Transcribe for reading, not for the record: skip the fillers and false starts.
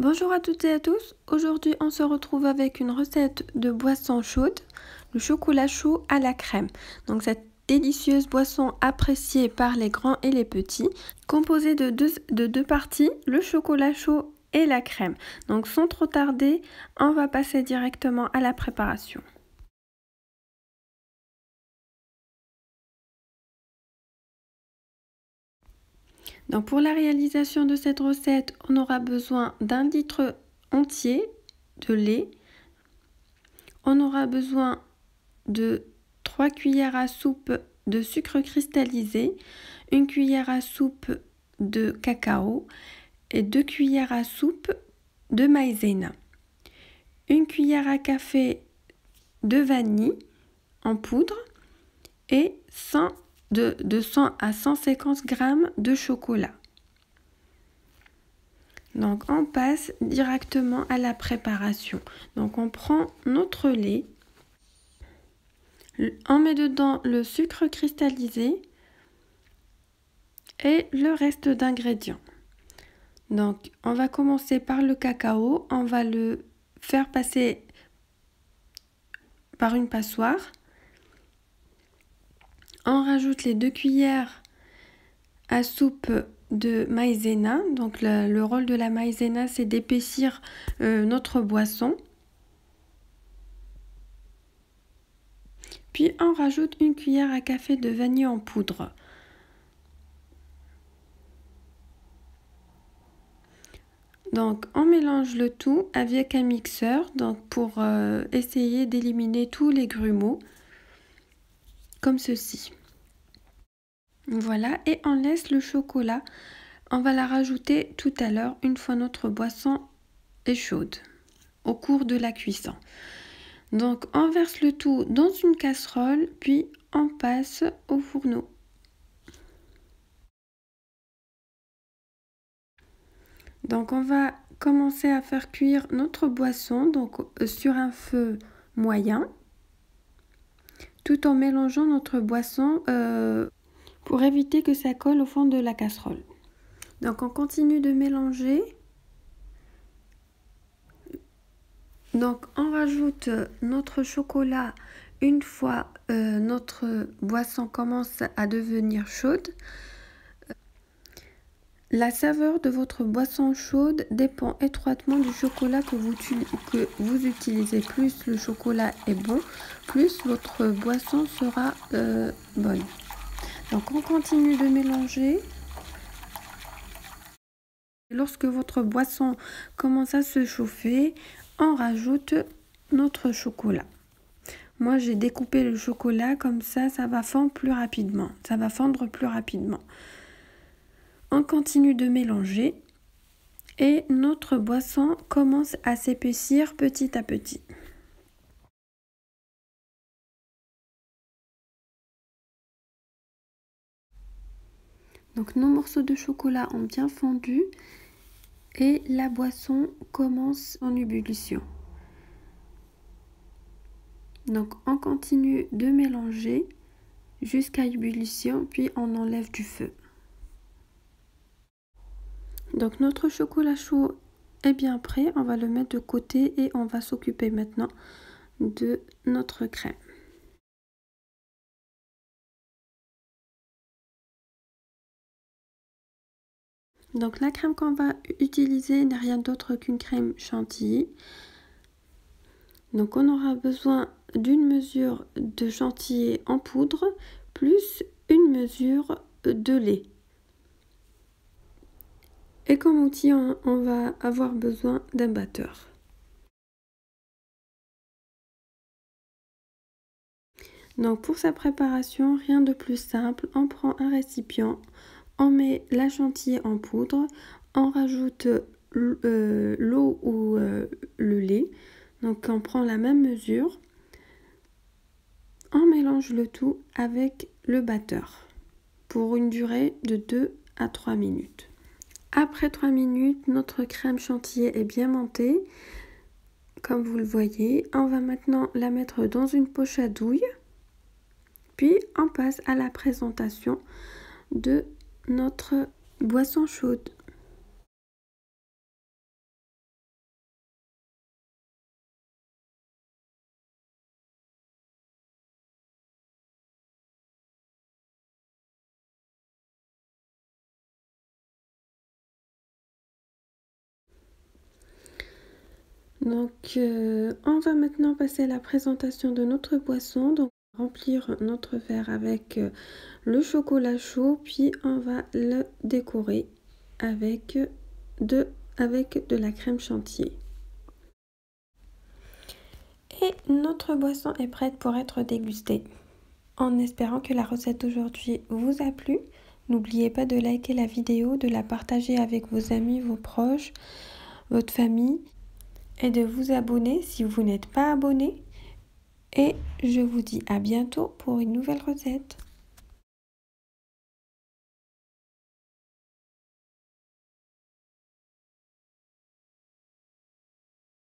Bonjour à toutes et à tous, aujourd'hui on se retrouve avec une recette de boisson chaude, le chocolat chaud à la crème. Donc cette délicieuse boisson appréciée par les grands et les petits, composée de deux parties, le chocolat chaud et la crème. Donc sans trop tarder, on va passer directement à la préparation. Donc pour la réalisation de cette recette, on aura besoin d'1 litre entier de lait. On aura besoin de 3 cuillères à soupe de sucre cristallisé, 1 cuillère à soupe de cacao et 2 cuillères à soupe de maïzena, 1 cuillère à café de vanille en poudre et de 100 à 150 g de chocolat. Donc on passe directement à la préparation. Donc on prend notre lait, on met dedans le sucre cristallisé et le reste d'ingrédients. Donc on va commencer par le cacao, on va le faire passer par une passoire. On rajoute les 2 cuillères à soupe de maïzena. Donc le rôle de la maïzena, c'est d'épaissir notre boisson. Puis on rajoute 1 cuillère à café de vanille en poudre. Donc on mélange le tout avec un mixeur pour essayer d'éliminer tous les grumeaux, comme ceci. Voilà, et on laisse le chocolat. On va la rajouter tout à l'heure, une fois notre boisson est chaude, au cours de la cuisson. Donc on verse le tout dans une casserole, puis on passe au fourneau. Donc on va commencer à faire cuire notre boisson sur un feu moyen, tout en mélangeant notre boisson pour éviter que ça colle au fond de la casserole. Donc on continue de mélanger. Donc on rajoute notre chocolat une fois notre boisson commence à devenir chaude. La saveur de votre boisson chaude dépend étroitement du chocolat que vous utilisez. Plus le chocolat est bon, plus votre boisson sera bonne. Donc on continue de mélanger. Lorsque votre boisson commence à se chauffer, on rajoute notre chocolat. Moi j'ai découpé le chocolat comme ça va fondre plus rapidement. On continue de mélanger et notre boisson commence à s'épaissir petit à petit. Donc nos morceaux de chocolat ont bien fondu et la boisson commence en ébullition. Donc on continue de mélanger jusqu'à ébullition, puis on enlève du feu. Donc notre chocolat chaud est bien prêt, on va le mettre de côté et on va s'occuper maintenant de notre crème. Donc la crème qu'on va utiliser n'est rien d'autre qu'une crème chantilly. Donc on aura besoin d'une mesure de chantilly en poudre plus une mesure de lait. Et comme outil, on va avoir besoin d'un batteur. Donc pour sa préparation, rien de plus simple, on prend un récipient, on met la chantilly en poudre, on rajoute l'eau ou le lait, donc on prend la même mesure, on mélange le tout avec le batteur pour une durée de 2 à 3 minutes. Après 3 minutes, notre crème chantilly est bien montée, comme vous le voyez. On va maintenant la mettre dans une poche à douille. Puis on passe à la présentation de notre boisson chaude. Donc, on va maintenant passer à la présentation de notre boisson. Donc, remplir notre verre avec le chocolat chaud, puis on va le décorer avec de la crème chantilly. Et notre boisson est prête pour être dégustée. En espérant que la recette d'aujourd'hui vous a plu, n'oubliez pas de liker la vidéo, de la partager avec vos amis, vos proches, votre famille et de vous abonner si vous n'êtes pas abonné. Et je vous dis à bientôt pour une nouvelle recette.